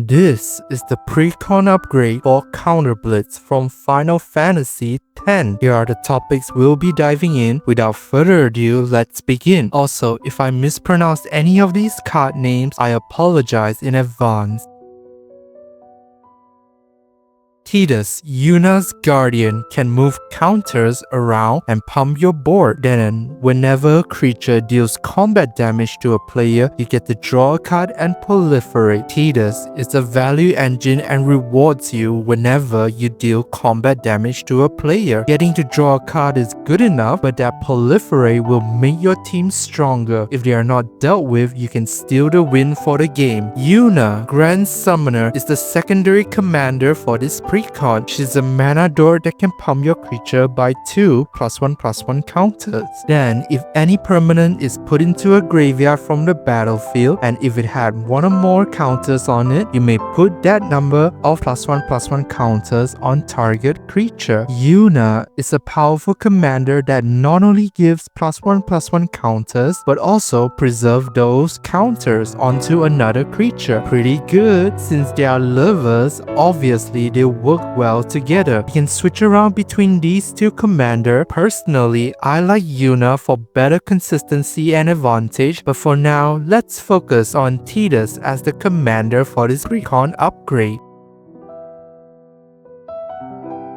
This is the Precon Upgrade for Counter Blitz from Final Fantasy X. Here are the topics we'll be diving in. Without further ado, let's begin. Also, if I mispronounced any of these card names, I apologize in advance. Tidus, Yuna's guardian, can move counters around and pump your board. Then, whenever a creature deals combat damage to a player, you get to draw a card and proliferate. Tidus is a value engine and rewards you whenever you deal combat damage to a player. Getting to draw a card is good enough, but that proliferate will make your team stronger. If they are not dealt with, you can steal the win for the game. Yuna, Grand Summoner, is the secondary commander for this Precon. She's a mana door that can pump your creature by 2 +1/+1 counters. Then, if any permanent is put into a graveyard from the battlefield, and if it had one or more counters on it, you may put that number of +1/+1 counters on target creature. Yuna is a powerful commander that not only gives +1/+1 counters, but also preserve those counters onto another creature. Pretty good. Since they are lovers, obviously they work well together. You can switch around between these two commanders. Personally, I like Yuna for better consistency and advantage, but for now, let's focus on Tidus as the commander for this Precon upgrade.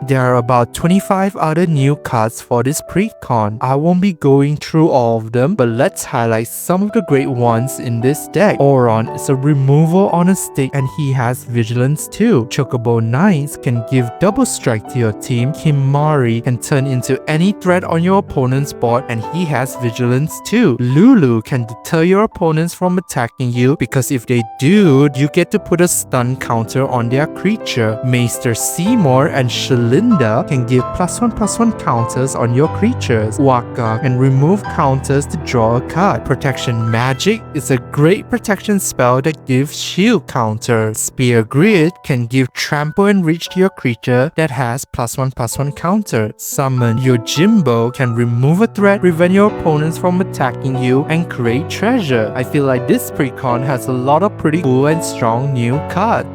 There are about 25 other new cards for this Precon. I won't be going through all of them, but let's highlight some of the great ones in this deck. Auron is a removal on a stick and he has Vigilance too. Chocobo Knights can give double strike to your team. Kimari can turn into any threat on your opponent's board and he has Vigilance too. Lulu can deter your opponents from attacking you because if they do, you get to put a stun counter on their creature. Maester Seymour and Shalinda can give +1/+1 counters on your creatures. Waka can remove counters to draw a card. Protection Magic is a great protection spell that gives shield counters. Spear Grid can give trample and reach to your creature that has +1/+1 counter. Summon Yojimbo can remove a threat, prevent your opponents from attacking you, and create treasure. I feel like this Precon has a lot of pretty cool and strong new cards.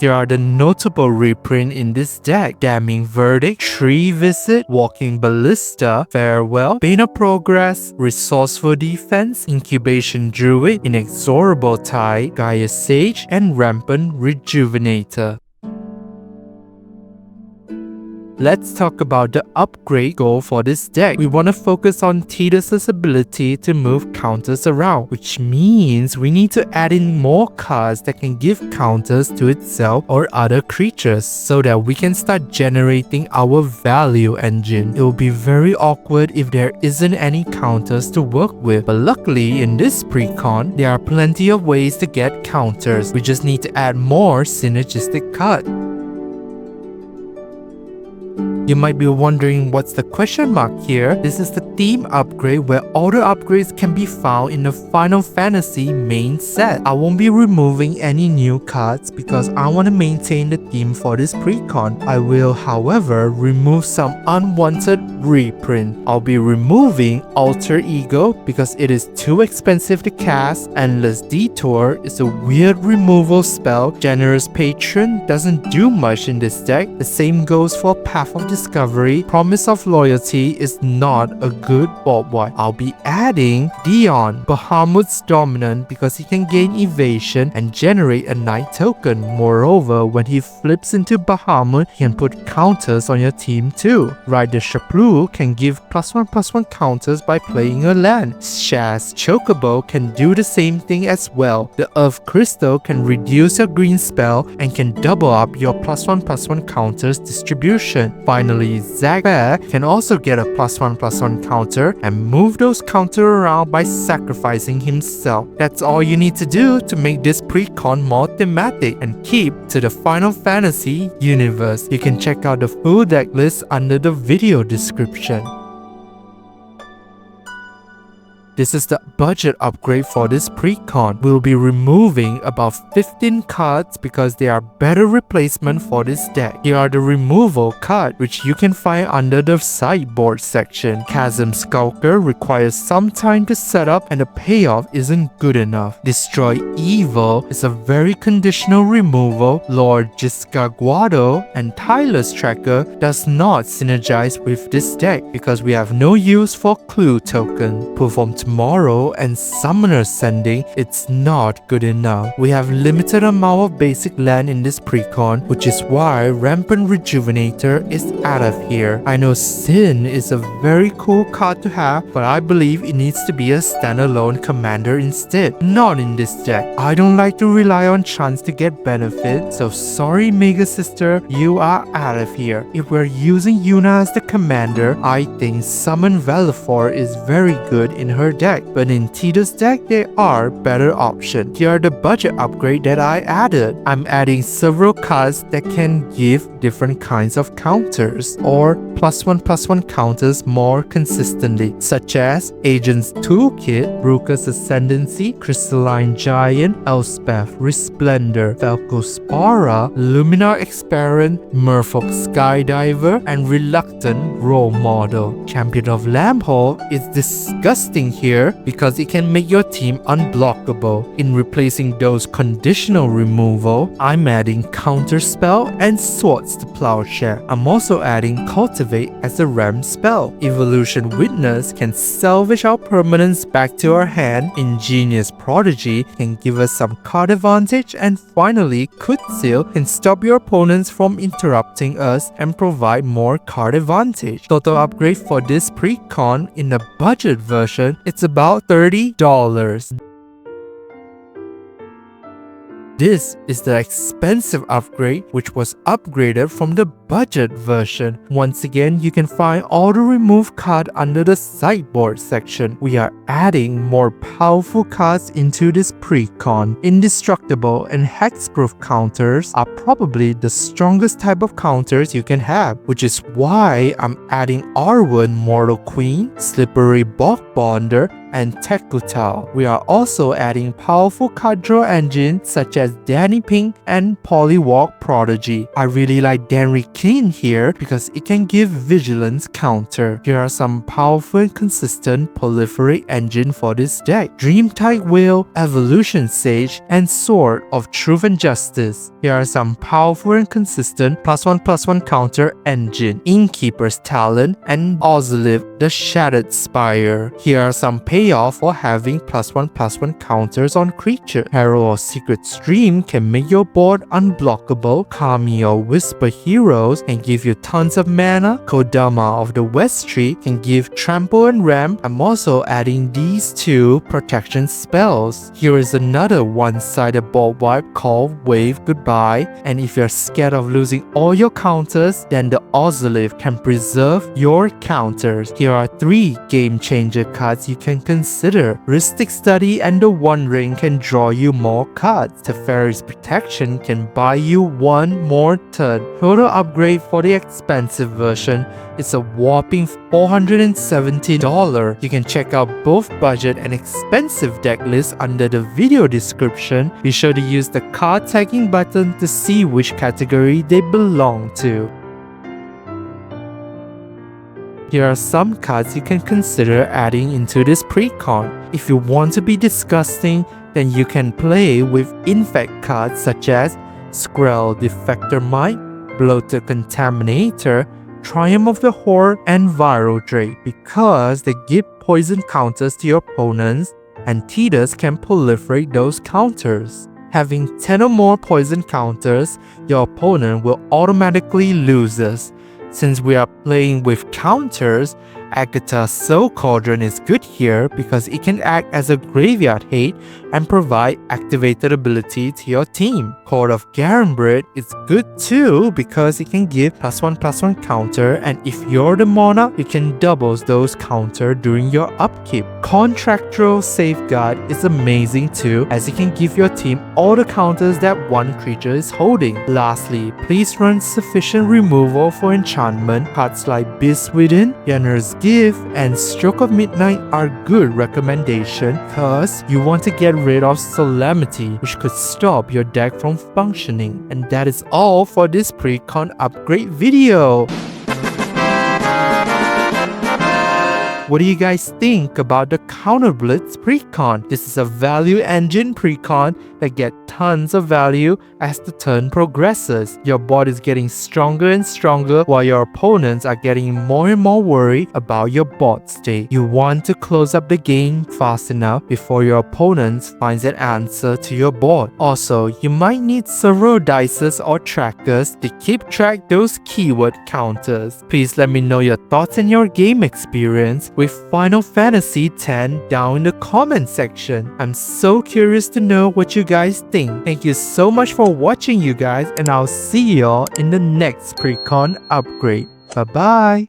There are the notable reprint in this deck: Damning Verdict, Tree Visit, Walking Ballista, Farewell, Bane of Progress, Resourceful Defense, Incubation Druid, Inexorable Tide, Gaia Sage, and Rampant Rejuvenator. Let's talk about the upgrade goal for this deck. We want to focus on Tidus' ability to move counters around, which means we need to add in more cards that can give counters to itself or other creatures so that we can start generating our value engine. It will be very awkward if there isn't any counters to work with, but luckily in this Precon, there are plenty of ways to get counters. We just need to add more synergistic cards. You might be wondering what's the question mark here. This is the theme upgrade where all the upgrades can be found in the Final Fantasy main set. I won't be removing any new cards because I want to maintain the theme for this Precon. I will, however, remove some unwanted reprint. I'll be removing Alter Ego because it is too expensive to cast. Endless Detour is a weird removal spell. Generous Patron doesn't do much in this deck. The same goes for Path of Discovery. Promise of Loyalty is not a good board wipe. I'll be adding Dion, Bahamut's dominant, because he can gain evasion and generate a night token. Moreover, when he flips into Bahamut, he can put counters on your team too. Rider Shapru can give +1/+1 counters by playing a land. Shaz Chocobo can do the same thing as well. The Earth Crystal can reduce your green spell and can double up your +1/+1 counters distribution. Finally, Zagbear can also get a +1/+1 counter and move those counters around by sacrificing himself. That's all you need to do to make this Precon more thematic and keep to the Final Fantasy universe. You can check out the full deck list under the video description. This is the budget upgrade for this Precon. We'll be removing about 15 cards because they are better replacement for this deck. Here are the removal cards, which you can find under the sideboard section. Chasm Skulker requires some time to set up and the payoff isn't good enough. Destroy Evil is a very conditional removal. Lord Giscaguado and Tidus Tracker does not synergize with this deck because we have no use for Clue token. Perform Tomorrow and Summoner Sending, it's not good enough. We have limited amount of basic land in this Precon, which is why Rampant Rejuvenator is out of here. I know Sin is a very cool card to have, but I believe it needs to be a standalone commander instead, not in this deck. I don't like to rely on chance to get benefit, so sorry Mega Sister, you are out of here. If we're using Yuna as the commander, I think Summon Valifor is very good in her deck, but in Tidus deck, there are better options. Here are the budget upgrade that I added. I'm adding several cards that can give different kinds of counters or +1/+1 counters more consistently, such as Agent's Toolkit, Ruka's Ascendancy, Crystalline Giant, Elspeth, Resplendor, Velcospora, Luminar Experiment, Merfolk Skydiver, and Reluctant Role Model. Champion of Lambhole is disgusting here because it can make your team unblockable. In replacing those conditional removal, I'm adding Counter Spell and Swords to Plowshare. I'm also adding Cultivate as a RAM spell. Evolution Witness can salvage our permanents back to our hand. Ingenious Prodigy can give us some card advantage, and finally Kutsil can stop your opponents from interrupting us and provide more card advantage. Total upgrade for this Precon in the budget version, it's about $30. This is the expensive upgrade which was upgraded from the budget version. Once again, you can find all the removed cards under the sideboard section. We are adding more powerful cards into this Precon. Indestructible and hexproof counters are probably the strongest type of counters you can have, which is why I'm adding Arwen Mortal Queen, Slippery Bog Bonder, and Tekutal. We are also adding powerful card draw engines such as Danny Pink and Polywalk Prodigy. I really like Danry Keen here because it can give Vigilance counter. Here are some powerful and consistent proliferate engine for this deck. Dreamtide Wheel, Evolution Sage, and Sword of Truth and Justice. Here are some powerful and consistent +1/+1 counter engine. Innkeeper's Talent and Ozilith the Shattered Spire. Here are some payoff for having +1/+1 counters on creature. Herald of Secret Stream can make your board unblockable. Kami or Whisper Heroes can give you tons of mana. Kodama of the West Tree can give Trample and Ram. I'm also adding these two protection spells. Here is another one-sided board wipe called Wave Goodbye, and if you're scared of losing all your counters, then the Ozilith can preserve your counters. Here are 3 game changer cards you can consider. Rhystic Study and the One Ring can draw you more cards. Teferi's Protection can buy you 1 more turn. Total upgrade for the expensive version is a whopping $470. You can check out both budget and expensive deck lists under the video description. Be sure to use the card tagging button to see which category they belong to. Here are some cards you can consider adding into this Precon. If you want to be disgusting, then you can play with infect cards such as Skrell Defector Might, Bloated Contaminator, Triumph of the Horde, and Viral Drake because they give poison counters to your opponents, and Tidus can proliferate those counters. Having 10 or more poison counters, your opponent will automatically lose us. Since we are playing with counters, Agatha's Soul Cauldron is good here because it can act as a graveyard hate and provide activated ability to your team. Court of Garenbred is good too because it can give +1/+1 counter, and if you're the monarch, you can double those counter during your upkeep. Contractual Safeguard is amazing too as it can give your team all the counters that one creature is holding. Lastly, please run sufficient removal for enchantment. Cards like Beast Within, Yenner's Div and Stroke of Midnight are good recommendation because you want to get rid of Solemnity, which could stop your deck from functioning. And that is all for this Precon Upgrade video. What do you guys think about the Counter Blitz Precon? This is a value engine Precon that get tons of value as the turn progresses. Your board is getting stronger and stronger while your opponents are getting more and more worried about your board state. You want to close up the game fast enough before your opponents finds an answer to your board. Also, you might need several dices or trackers to keep track those keyword counters. Please let me know your thoughts and your game experience with Final Fantasy X down in the comment section. I'm so curious to know what you guys think. Thank you so much for watching, you guys, and I'll see y'all in the next Precon Upgrade. Bye bye.